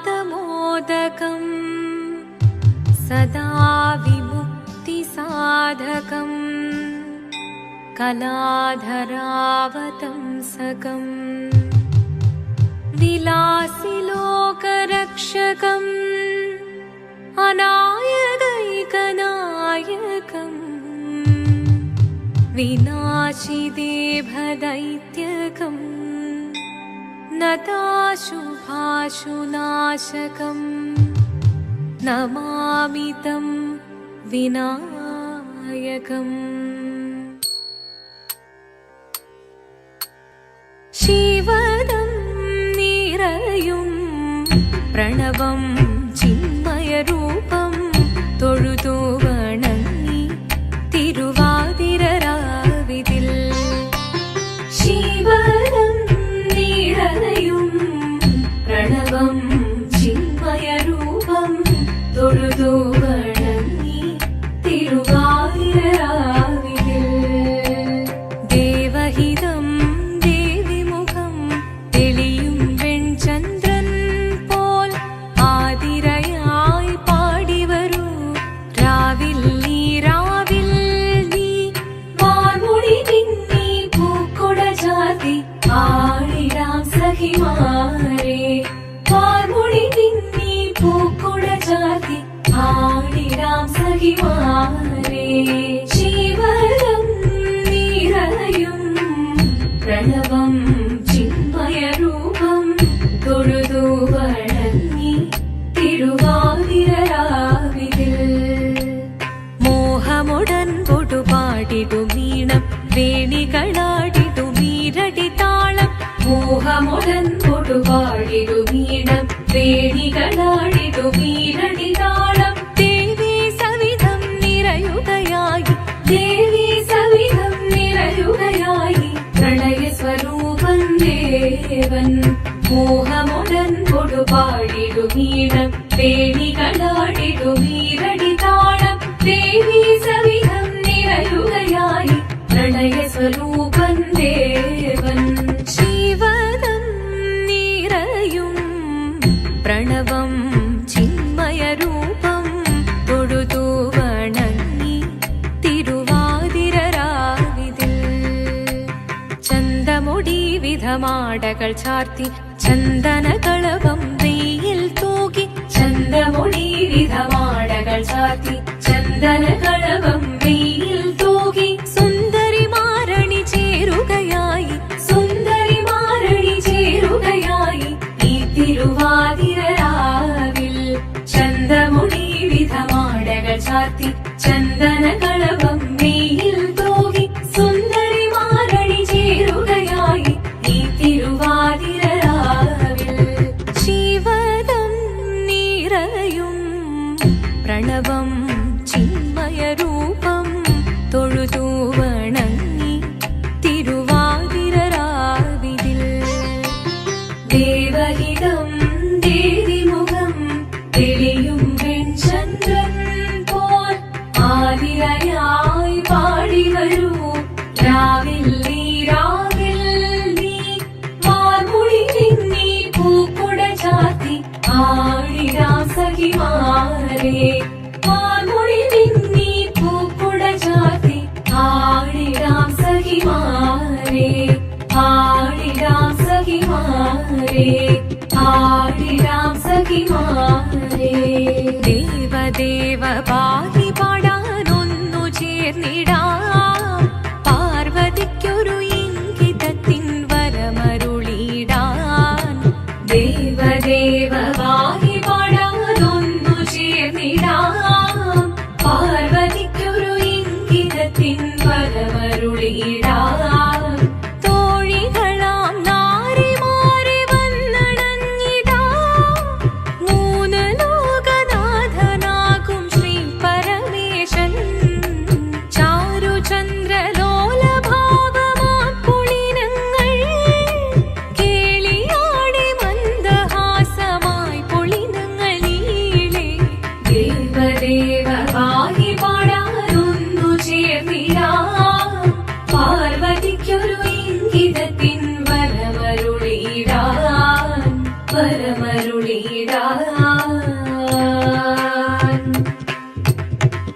मुदाकरात्तमोदकं सदा विमुक्तिसाधकं कलाधरावतंसकं विलासिलोकरक्षकम् अनायकैकनायकम् विनाशिदेभदैत्यकम् नताशुभाशुनाशकम् नमामि तं विनायकम्। शिवदं निरयुं प्रणवं चिन्मयरूपं തൊഴുതു വണങ്ങി തിരുവാതിരരാവിതിൽ ശിവദം നിറയും പ്രണവം ചിന്മയരൂപം തൊഴുതു വണങ്ങി തിരുവാതിരരാവിതിൽ ദേവഹിതം ദേവിമുഖം തെളിയും വെൺചന്ദ്രൻ പോൽ ആതിരയായി പാടിവരൂ രാവിൽ നീ വാർമുടി പിന്നി പൂക്കൊട ചാർത്തി ആടിടാം സഖിമാരെ വാർമുടി പിന്നി പൂക്കൊട ചാർത്തി ആടിടാം സഖിമാരെ ശിവദം നിറയും പ്രണവം ചിന്മയരൂപം തൊഴുതു വണങ്ങി തിരുവാതിരരാവിതിൽ മോഹമുടൻ പൊടുപാടിടുമീണം വേണികളാടിടുമീരടി താളം മോഹമുടൻ പൊടുപാടിടുമീണം വേണികളാടിടുമീരടി താളം ദേവി സവിധം നിറയുകയായി ദേവി സവിധം നിറയുകയായി പ്രണയ സ്വരൂപൻ ദേവൻ മോഹമുടൻ പൊടുപാടിടുമീണം വേണികളാടിടുമീരടി താളം ദേവി സവിധം നിറയുകയായി പ്രണയ സ്വരൂപൻ ദേവൻ ശിവദം നിറയും പ്രണവം ചിന്മയരൂപം തൊഴുതു വണങ്ങി തിരുവാതിരരാവിതിൽ ചന്തമുടി വിധമാടകൾ ചാർത്തി ചന്ദനകളവം വെയിൽ തൂകി ചന്തമുടി വിധമാടകൾ ചാർത്തി ചന്ദനകളവം വെയിൽ തൂകി സുന്ദരിമാരണി ചേരുകയായി സുന്ദരിമാരണി ചേരുകയായി ഈ തിരുവാതിരരാവിൽ ചന്തമുടി വിധമാടകൾ ചാർത്തി ചന്ദനകളവം വെയിൽ തൂകി സുന്ദരിമാരണി ചേരുകയായി ഈ തിരുവാതിരരാവിൽ ശിവദം നിറയും പ്രണവം ചിന്മയരൂപം തൊഴുതു വണങ്ങി തിരുവാതിരരാവിതിൽ ദേവഹിതം ദേവിമുഖം തെളിയും വെൺചന്ദ്രൻ പോൽ ആതിരയായി പാടിവരൂ രാവിൽ നീ വാർമുടി പിന്നി പൂക്കുട ചാർത്തി ആടിടാം സഖിമാരെ വാർമുടി പിന്നി പൂക്കുട ചാർത്തി ആടിടാം സഖിമാരെ ആടിടാം സഖിമാരെ ആടിടാം സഖിമാരെ ദേവദേവ പാടി പാടാനൊന്നു ചേർന്നിടാം പാർവതിക്കൊരു ഇംഗിതത്തിൻ വരമരുളിടാൻ ദേവദേവ പാടി പാടാനൊന്നു ചേർന്നിടാം പാർവതിക്കൊരു ഇംഗിതത്തിൻ വരമരുളിടാൻ തോഴികളാം നാരിമാരെ വന്നണഞ്ഞിടാം മൂന്ന് ലോകനാഥനാകും ശ്രീ പരമ വരമരുളിടാൻ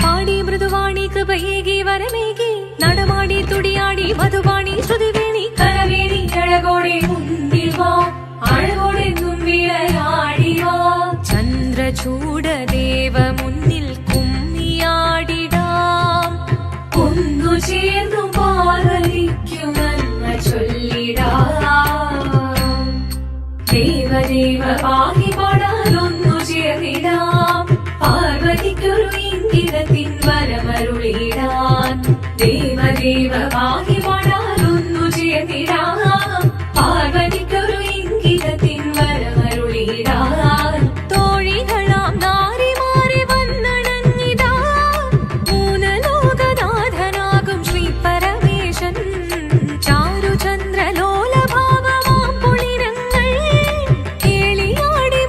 പാടി മൃദുവാണി കൃപയേകി വരമേകി നടമാടി തുടിയാടി മധുവാണി ശ്രുതിവേണി കരവേണി അഴകോടെ മുന്നിൽ വാ അഴകോടെ തുമ്പിളയാടി വാ ചന്ദ്രചൂടദേവ മുന്നിൽ കുമ്മിയാടിടാം ഒന്നു ചേർന്നു പാർവതിക്കു നന്മ ചൊല്ലിടാം ദേവദേവ പാഹി പാടാനൊന്നു ചേർന്നിടാം പാർവതിക്കൊരു ഇംഗിതത്തിൻ വരമരുളിടാൻ ദേവദേവ പാഹി പാടാനൊന്നു ചേർന്നിടാം പാർവതിക്കൊരു ഇംഗിതത്തിൻ വരമരുളിടാൻ തോഴികളാം നാരിമാരെ വന്നണഞ്ഞിതാ മൂലലോകനാഥനാകും ശ്രീ പരമേശൻ ചാരുചന്ദ്രലോലഭാവമാം പുളിരങ്ങൾ കേളിയാടി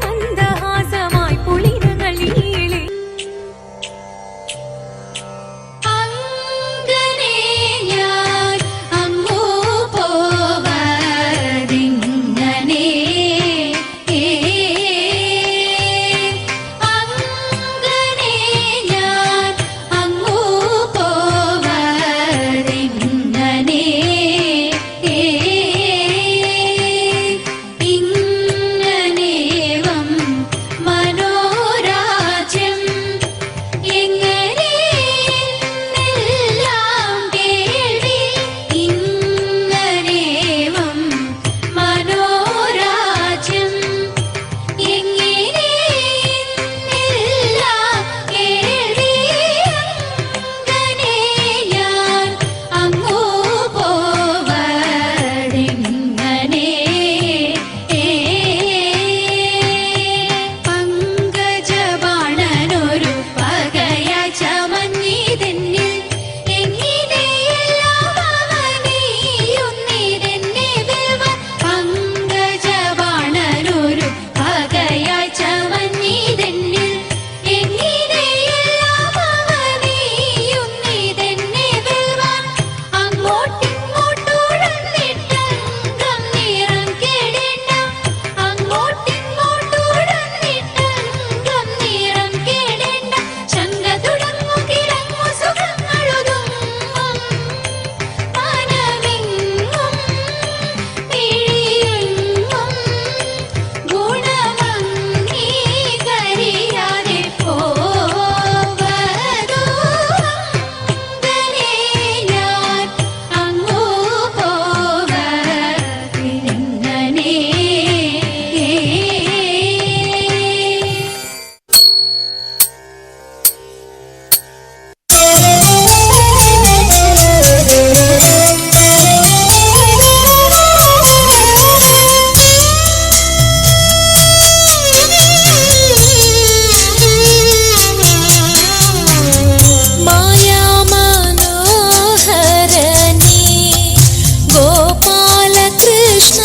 മന്ദഹാസമായി പുളിരങ്ങൾ ഈളി അങ്ങനെ ഞാൻ അങ്ങു പോവതിങ്ങനെ അങ്ങനെ ഞാൻ അങ്ങു പോവതിങ്ങനെ ഇങ്ങനേവം മനോരാജ്യം എങ്ങനെയെന്നെല്ലാം കേൾവി ഇങ്ങനേവം മനോരാജ്യം എങ്ങനെയെന്നെല്ലാം കേൾവി അങ്ങനെ ഞാൻ അങ്ങു പോവതിങ്ങനെ പങ്കജബാണനൊരു പകയായി ചമഞ്ഞിതെന്നിൽ എങ്ങിനെയെല്ലാം അവനീയുന്നിതെന്നെ വെൽവാൻ പങ്കജബാണനൊരു പകയായി ചമഞ്ഞിതെന്നിൽ എങ്ങിനെയെല്ലാം അവനീയുന്നിതെന്നെ വെൽവാൻ അങ്ങോട്ടിങ്ങോട്ടുഴന്നിട്ടംഗം നിറം കെടേണ്ട അങ്ങോട്ടിങ്ങോട്ടുഴന്നിട്ടംഗം നിറം കെടേണ്ട ശങ്ക തുടങ്ങു കിടങ്ങു സുഖങ്ങളൊതുങ്ങും മനമെങ്ങും പിഴിയെങ്ങും ഗുണമംഗീകരിയാതെ പോവതോ അങ്ങനെ ഞാൻ അങ്ങു പോവതിങ്ങനെ മായാമനോഹരനീ ഗോപാലകൃഷ്ണ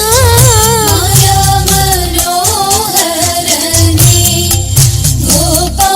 മായാമനോഹരനീ ഗോപാലകൃഷ്ണ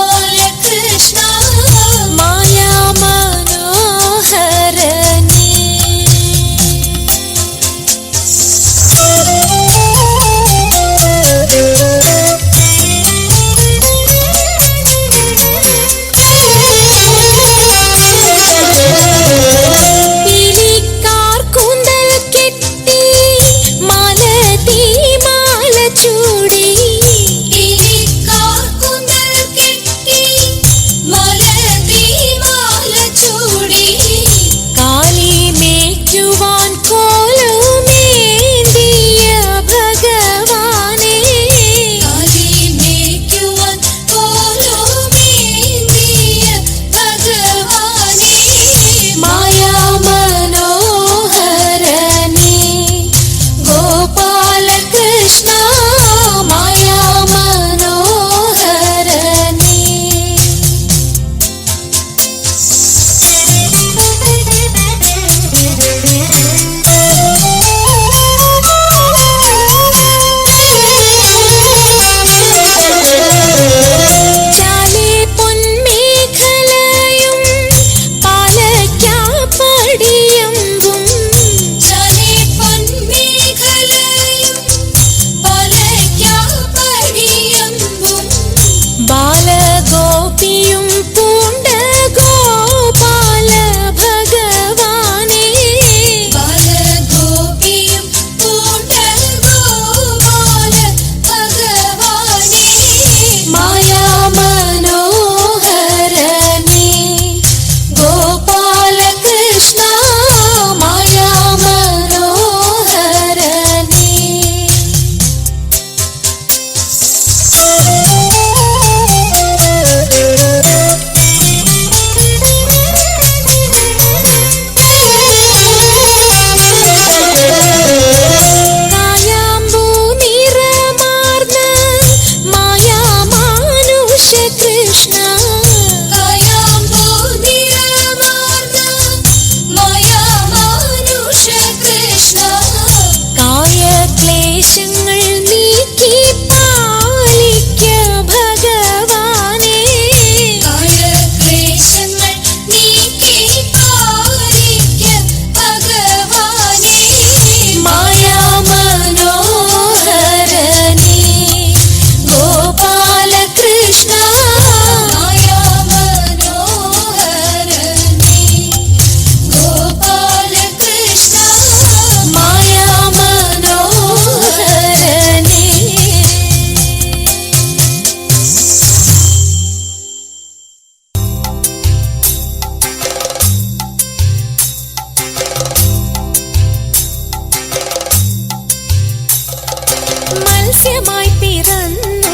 മത്സ്യമായി പിറന്നു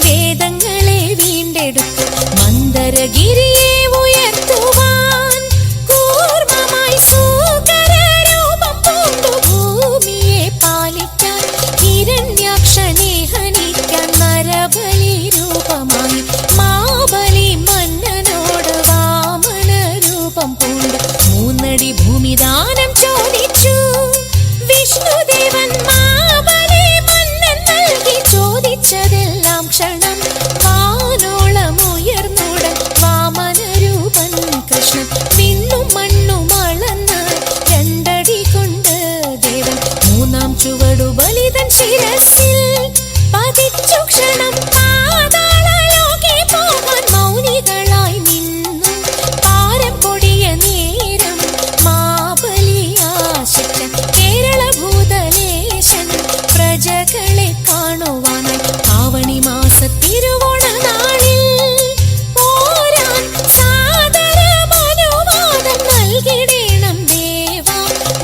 വേദങ്ങളെ വീണ്ടെടുത്തു മന്ദരഗിരിയെ ഉയർത്തുവാൻ കൂർമ്മമായി സൂകരരൂപം പൂണ്ടു ഭൂമിയെ പാലിക്കാൻ ഹിരണ്യാക്ഷനെ ഹനിക്കാൻ നരബലി രൂപമായി മാബലി മന്നനോട് വാമന രൂപം പൂണ്ടു 3 അടി ഭൂമിദാനം ചോദിച്ചു വിഷ്ണുദേവൻ മാബലി മന്നൻ നൽകി ചോദിച്ചതെല്ലാം ക്ഷണം വാനോളം ഉയർന്നുടൻ വാമന രൂപൻ കൃഷ്ണൻ വിണ്ണും മണ്ണും അളന്ന് 2 അടി കൊണ്ട് ദേവൻ 3-ാം ചുവടു ബലിതൻ ശിരസിൽ പതിച്ചു ക്ഷണം പാതാളലോകെ പോകാൻ മൗനികളായി നിന്നു പാരം പൊടിയ നേരം മാബലിയാശിച്ചൻ കേരള ഭൂതലേശൻ പ്രജകളെ കാണുവാനായി ആവണി മാസ തിരുവോണ നാളിൽ പോരാൻ സാദരമനുവാദം നൽകിടേണം ദേവ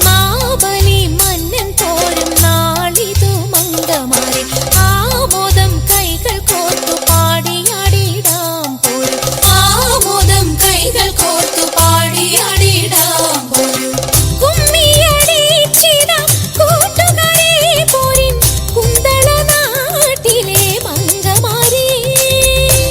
മാബലി മന്നൻ പോരും നാളിതു മംഗമാരെ ആമോദം കൈകൾ കോർത്തു പാടിയാടിടാം പോരും ആമോദം കൈകൾ കോർത്തു പാടിയാടിടാം പോരും കുമ്മിയടിച്ചിടാം കൂട്ടുകാരെ പോരിൻ കുന്തള നാട്ടിലെ മംഗമാരെ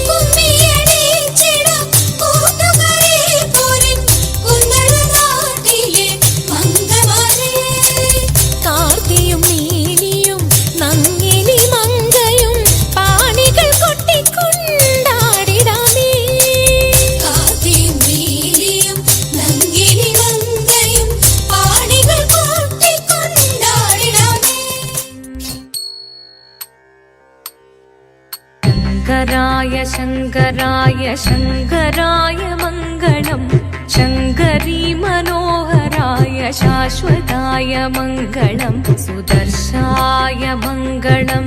കുമ്മിയടിച്ചിടാം കൂട്ടുകാരെ പോരിൻ കുന്തള നാട്ടിലെ മംഗമാരെ കാർത്തിയും നീലിയും നങ്ങിനി മങ്കയും പാണികൾ കൊട്ടിക്കൊണ്ടാടിടാമേ കാർത്തിയും നീലിയും നങ്ങിനി മങ്കയും പാണികൾ കൊട്ടിക്കൊണ്ടാടിടാമേ ശങ്കരായ ശങ്കരായ മംഗളം ശങ്കരീ മനോഹരായ ശാശ്വതായ മംഗളം സുദർശായ മംഗളം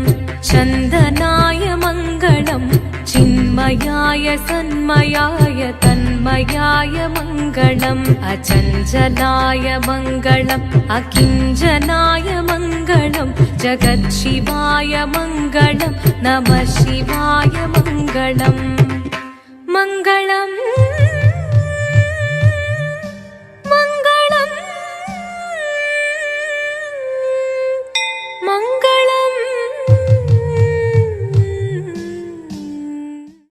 ചന്ദനായ മംഗളം ചിന്മയായ സന്മയായ തന്മയായ മംഗളം അചഞ്ചലായ മംഗളം അകിഞ്ചനായ മംഗളം ജഗത്ശിവായ മംഗളം നമഃ ശിവായ മംഗളം മംഗളം